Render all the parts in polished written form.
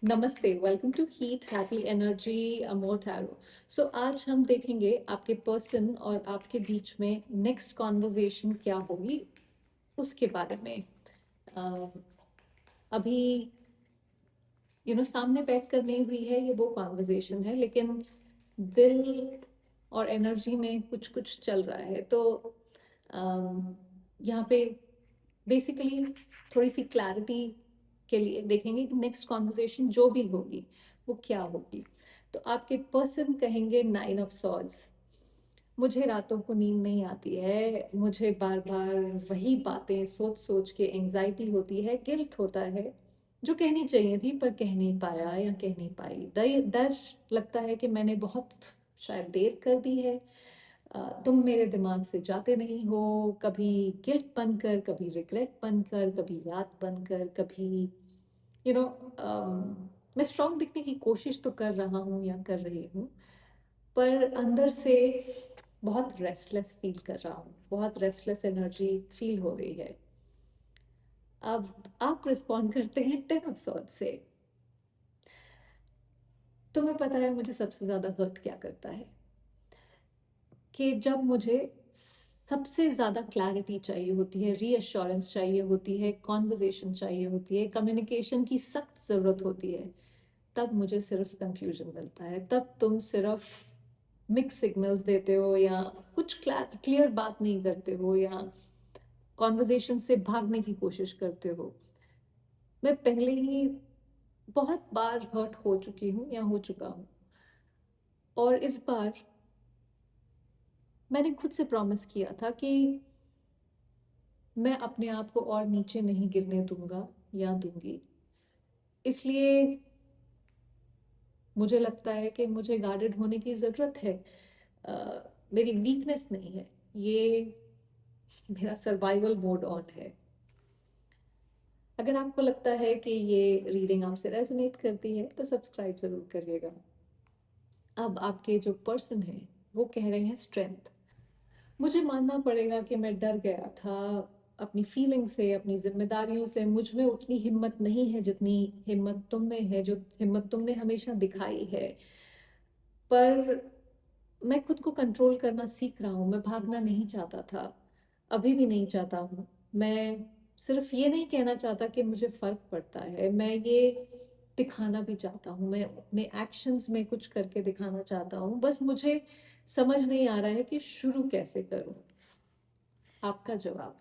नमस्ते, welcome to heat happy energy amor tarot. So आज हम देखेंगे आपके पर्सन और आपके बीच में नेक्स्ट कॉन्वर्जेशन क्या होगी उसके बारे में। अभी सामने बैठ कर नहीं हुई है, ये वो कॉन्वर्जेशन है, लेकिन दिल और एनर्जी में कुछ कुछ चल रहा है। तो यहाँ पे बेसिकली थोड़ी सी क्लैरिटी के लिए देखेंगे कि नेक्स्ट कॉन्वर्जेशन जो भी होगी वो क्या होगी। तो आपके पर्सन कहेंगे 9 ऑफ सॉर्ड्स। मुझे रातों को नींद नहीं आती है, मुझे बार बार वही बातें सोच सोच के एंजाइटी होती है, गिल्ट होता है जो कहनी चाहिए थी पर कह नहीं पाया या कह नहीं पाई। डर डर लगता है कि मैंने बहुत शायद देर कर दी है। तुम मेरे दिमाग से जाते नहीं हो, कभी गिल्ट बनकर, कभी रिग्रेट बनकर, कभी याद बनकर, कभी यू नो मैं स्ट्रांग दिखने की कोशिश तो कर रहा हूँ या कर रही हूँ, पर अंदर से बहुत रेस्टलेस फील कर रहा हूँ, बहुत रेस्टलेस एनर्जी फील हो रही है। अब आप रिस्पॉन्ड करते हैं 10 ऑफ सॉर्ड से। तुम्हें पता है मुझे सबसे ज्यादा हर्ट क्या करता है? कि जब मुझे सबसे ज़्यादा क्लैरिटी चाहिए होती है, रीअश्योरेंस चाहिए होती है, कॉन्वर्जेशन चाहिए होती है, कम्युनिकेशन की सख्त ज़रूरत होती है, तब मुझे सिर्फ कंफ्यूजन मिलता है। तब तुम सिर्फ मिक्स सिग्नल्स देते हो या कुछ क्लियर बात नहीं करते हो या कॉन्वर्जेशन से भागने की कोशिश करते हो। मैं पहले ही बहुत बार हर्ट हो चुकी हूँ या हो चुका हूँ, और इस बार मैंने खुद से प्रॉमिस किया था कि मैं अपने आप को और नीचे नहीं गिरने दूंगा या दूंगी। इसलिए मुझे लगता है कि मुझे गार्डेड होने की ज़रूरत है। मेरी वीकनेस नहीं है ये, मेरा सर्वाइवल मोड ऑन है। अगर आपको लगता है कि ये रीडिंग आपसे रेजोनेट करती है तो सब्सक्राइब ज़रूर करिएगा। अब आपके जो पर्सन है वो कह रहे हैं स्ट्रेंथ। मुझे मानना पड़ेगा कि मैं डर गया था अपनी फीलिंग से, अपनी जिम्मेदारियों से। मुझ में उतनी हिम्मत नहीं है जितनी हिम्मत तुम में है, जो हिम्मत तुमने हमेशा दिखाई है। पर मैं खुद को कंट्रोल करना सीख रहा हूँ। मैं भागना नहीं चाहता था, अभी भी नहीं चाहता हूँ। मैं सिर्फ ये नहीं कहना चाहता कि मुझे फर्क पड़ता है, मैं ये दिखाना भी चाहता हूँ। मैं अपने एक्शंस में कुछ करके दिखाना चाहता हूँ, बस मुझे समझ नहीं आ रहा है कि शुरू कैसे करूँ। आपका जवाब,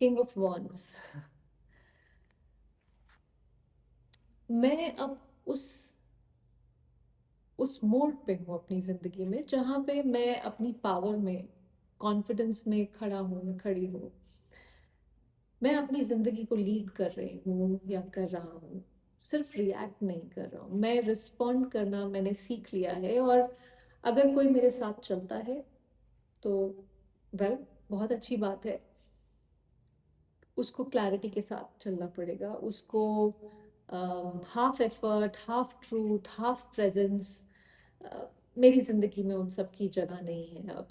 किंग ऑफ वॉन्ड्स। मैं अब उस मोड पे हूँ अपनी जिंदगी में जहाँ पे मैं अपनी पावर में, कॉन्फिडेंस में खड़ा हूँ या खड़ी हूँ। मैं अपनी जिंदगी को लीड कर रही हूँ या कर रहा हूँ, सिर्फ रिएक्ट नहीं कर रहा हूँ। मैं रिस्पॉन्ड करना मैंने सीख लिया है, और अगर कोई मेरे साथ चलता है तो वेल, बहुत अच्छी बात है। उसको क्लैरिटी के साथ चलना पड़ेगा, उसको half effort, half truth, half presence. मेरी जिंदगी में उन सब की जगह नहीं है अब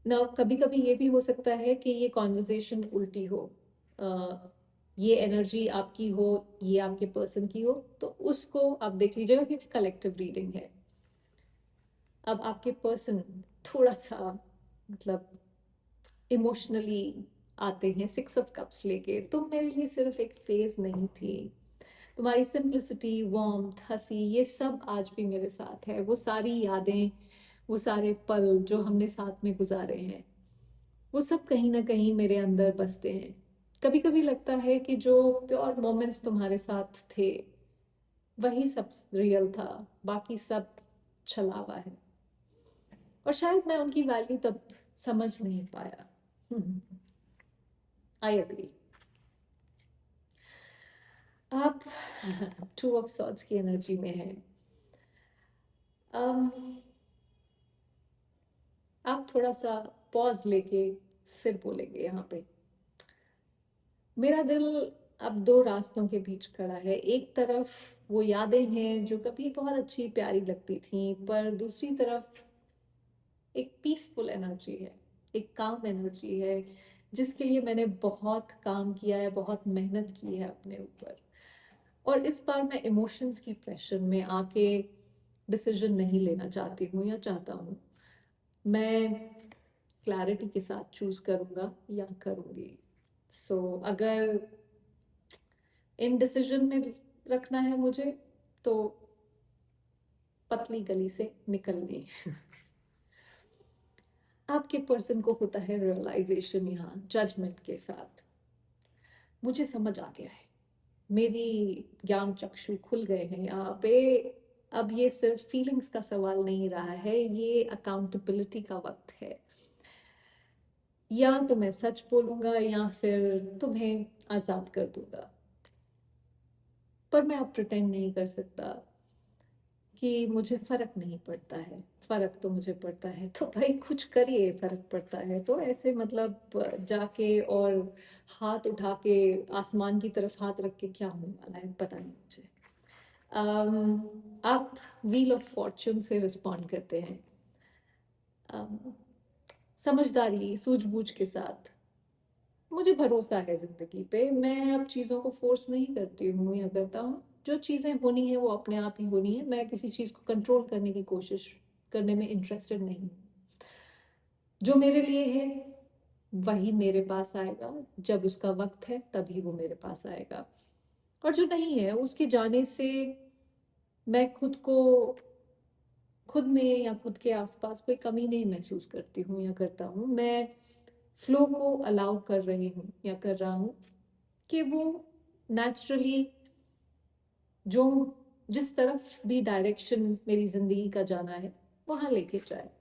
ना। कभी कभी ये भी हो सकता है कि ये कॉन्वर्जेशन उल्टी हो, अ, ये एनर्जी आपकी हो, ये आपके पर्सन की हो, तो उसको आप देख लीजिएगा क्योंकि कलेक्टिव रीडिंग है। अब आपके पर्सन थोड़ा सा मतलब इमोशनली आते हैं 6 ऑफ कप्स लेके। तुम मेरे लिए सिर्फ एक फेज नहीं थी, तुम्हारी सिंप्लिसिटी, वार्मथ, हंसी, ये सब आज भी मेरे साथ है। वो सारी यादें, वो सारे पल जो हमने साथ में गुजारे हैं, वो सब कहीं ना कहीं मेरे अंदर बसते हैं। कभी कभी लगता है कि जो प्योर मोमेंट्स तुम्हारे साथ थे वही सब रियल था, बाकी सब छलावा है। और शायद मैं उनकी वैल्यू तब समझ नहीं पाया। I agree. आप 2 ऑफ सॉर्ड्स की एनर्जी में है। um, आप थोड़ा सा पॉज लेके फिर बोलेंगे यहाँ पे। मेरा दिल अब दो रास्तों के बीच खड़ा है। एक तरफ वो यादें हैं जो कभी बहुत अच्छी प्यारी लगती थी, पर दूसरी तरफ एक पीसफुल एनर्जी है, एक काम एनर्जी है, जिसके लिए मैंने बहुत काम किया है, बहुत मेहनत की है अपने ऊपर। और इस बार मैं इमोशंस की प्रेशर में आके डिसीजन नहीं लेना चाहती हूँ या चाहता हूँ। मैं क्लैरिटी के साथ चूज करूँगा या करूँगी। सो अगर इन डिसीजन में रखना है मुझे, तो पतली गली से निकलने। आपके पर्सन को होता है रियलाइजेशन यहाँ जजमेंट के साथ। मुझे समझ आ गया है, मेरी ज्ञान चक्षु खुल गए हैं यहाँ पे। अब ये सिर्फ फीलिंग्स का सवाल नहीं रहा है, ये अकाउंटेबिलिटी का वक्त है। या तो मैं सच बोलूंगा या फिर तुम्हें आजाद कर दूंगा। पर मैं अब प्रिटेंड नहीं कर सकता कि मुझे फर्क नहीं पड़ता है। फर्क तो मुझे पड़ता है, तो भाई कुछ करिए। फर्क पड़ता है तो ऐसे मतलब जाके और हाथ उठा के आसमान की तरफ हाथ रख के क्या होने वाला है, पता नहीं मुझे। आप व्हील ऑफ फॉर्च्यून से रिस्पॉन्ड करते हैं, अम, समझदारी सूझबूझ के साथ। मुझे भरोसा है जिंदगी पे, मैं अब चीज़ों को फोर्स नहीं करती हूँ या करता हूँ। जो चीज़ें होनी है वो अपने आप ही होनी है। मैं किसी चीज़ को कंट्रोल करने की कोशिश करने में इंटरेस्टेड नहीं हूँ। जो मेरे लिए है वही मेरे पास आएगा, जब उसका वक्त है तभी वो मेरे पास आएगा। और जो नहीं है उसके जाने से मैं खुद में या खुद के आसपास कोई कमी नहीं महसूस करती हूँ या करता हूँ। मैं फ्लो को अलाउ कर रही हूँ या कर रहा हूँ कि वो नेचुरली जो जिस तरफ भी डायरेक्शन मेरी जिंदगी का जाना है वहां लेके जाए।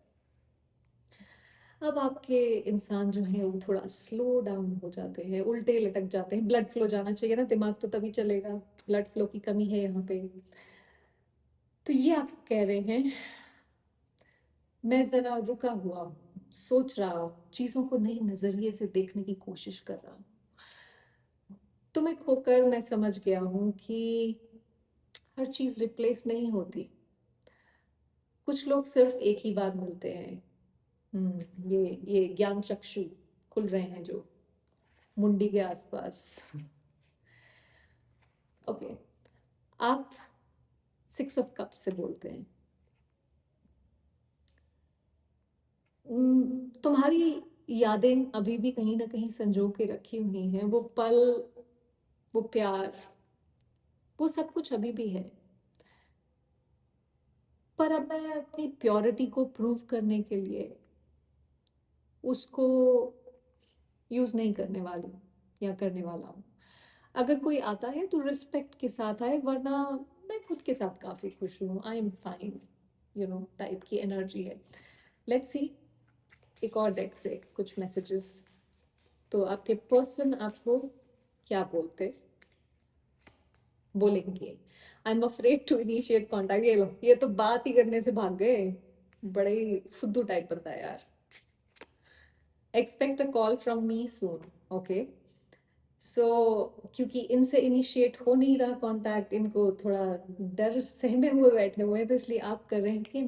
अब आपके इंसान जो है वो थोड़ा स्लो डाउन हो जाते हैं, उल्टे लटक जाते हैं। ब्लड फ्लो जाना चाहिए ना, दिमाग तो तभी चलेगा। ब्लड फ्लो की कमी है यहाँ पे। तो ये आप कह रहे हैं, मैं जरा रुका हुआ हूँ, सोच रहा हूँ, चीजों को नई नजरिए से देखने की कोशिश कर रहा हूँ। तुम्हें खोकर मैं समझ गया हूँ कि हर चीज रिप्लेस नहीं होती। कुछ लोग सिर्फ एक ही बार मिलते हैं। ये ज्ञान चक्षु खुल रहे हैं जो मुंडी के आसपास। ओके, आप 6 ऑफ कप से बोलते हैं। तुम्हारी यादें अभी भी कहीं ना कहीं संजो के रखी हुई हैं। वो पल, वो प्यार, वो सब कुछ अभी भी है। पर अब मैं अपनी प्योरिटी को प्रूव करने के लिए उसको यूज नहीं करने वाली या करने वाला हूँ। अगर कोई आता है तो रिस्पेक्ट के साथ आए, वरना मैं खुद के साथ काफी खुश हूँ। आई एम फाइन, टाइप की एनर्जी है। लेट्स सी एक और डेक से कुछ मैसेजेस। तो आपके पर्सन आपको क्या बोलेंगे? I am afraid to initiate contact. ये लो, ये तो बात ही करने से भाग गए। बड़े ही फुद्दू टाइप बनता है यार। Expect a call from me soon. Okay, so क्योंकि इनसे इनिशिएट हो नहीं रहा कांटेक्ट, इनको थोड़ा डर सहमे हुए बैठे हुए हैं, तो इसलिए आप कर रहे हैं कि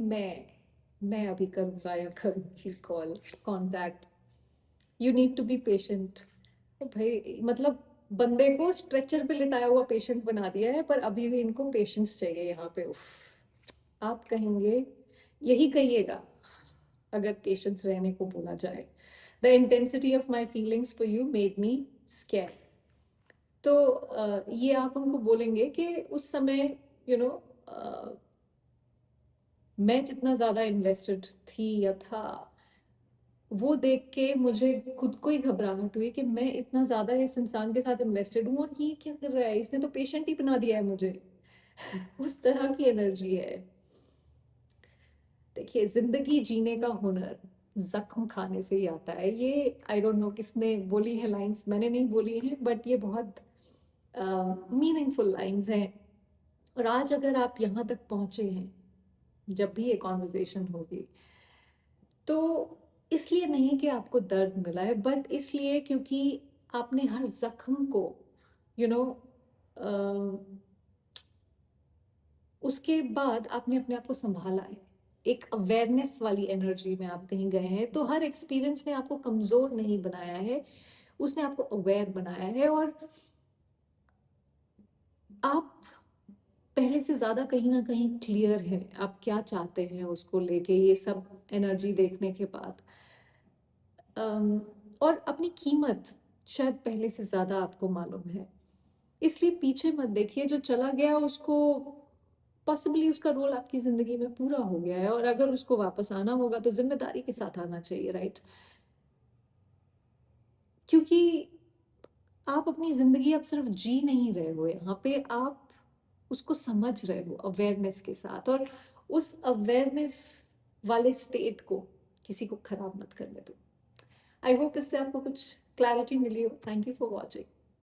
मैं अभी करूंगा या करूंगी call contact. You need to be patient. तो भाई मतलब बंदे को स्ट्रेचर पे लिटाया हुआ पेशेंट बना दिया है, पर अभी भी इनको पेशेंस चाहिए यहाँ पे। उफ, आप कहेंगे, यही कहिएगा अगर पेशेंस रहने को बोला जाए। The intensity of my feelings for you made me scare. तो ये आप उनको बोलेंगे कि उस समय यू you नो मैं जितना ज्यादा इन्वेस्टेड थी या था, वो देख के मुझे खुद को ही घबराहट हुई कि मैं इतना ज्यादा इस इंसान के साथ इन्वेस्टेड हूँ और ये क्या कर रहा है, इसने तो पेशेंट ही बना दिया है मुझे। उस तरह की एनर्जी है। देखिए, जिंदगी जीने का हुनर जख्म खाने से ही आता है। ये आई डोंट नो किसने बोली है लाइंस, मैंने नहीं बोली है, बट ये बहुत मीनिंगफुल लाइंस हैं। और आज अगर आप यहाँ तक पहुंचे हैं, जब भी ये कॉन्वर्जेशन होगी, तो इसलिए नहीं कि आपको दर्द मिला है, बट इसलिए क्योंकि आपने हर जख्म को यू you नो उसके बाद आपने अपने आप को संभाला है। एक अवेयरनेस वाली एनर्जी में आप कहीं गए हैं। तो हर एक्सपीरियंस ने आपको कमजोर नहीं बनाया है, उसने आपको अवेयर बनाया है, और आप पहले से ज्यादा कहीं ना कहीं क्लियर है आप क्या चाहते हैं उसको लेके, ये सब एनर्जी देखने के बाद। अम, और अपनी कीमत शायद पहले से ज्यादा आपको मालूम है, इसलिए पीछे मत देखिए। जो चला गया उसको, पॉसिबली उसका रोल आपकी जिंदगी में पूरा हो गया है, और अगर उसको वापस आना होगा तो जिम्मेदारी के साथ आना चाहिए, राइट? क्योंकि आप अपनी जिंदगी अब सिर्फ जी नहीं रहे हो, यहाँ पे आप उसको समझ रहे हो अवेयरनेस के साथ, और उस अवेयरनेस वाले स्टेट को किसी को खराब मत करने दो। आई होप इससे आपको कुछ क्लैरिटी मिली हो। Thank you for watching.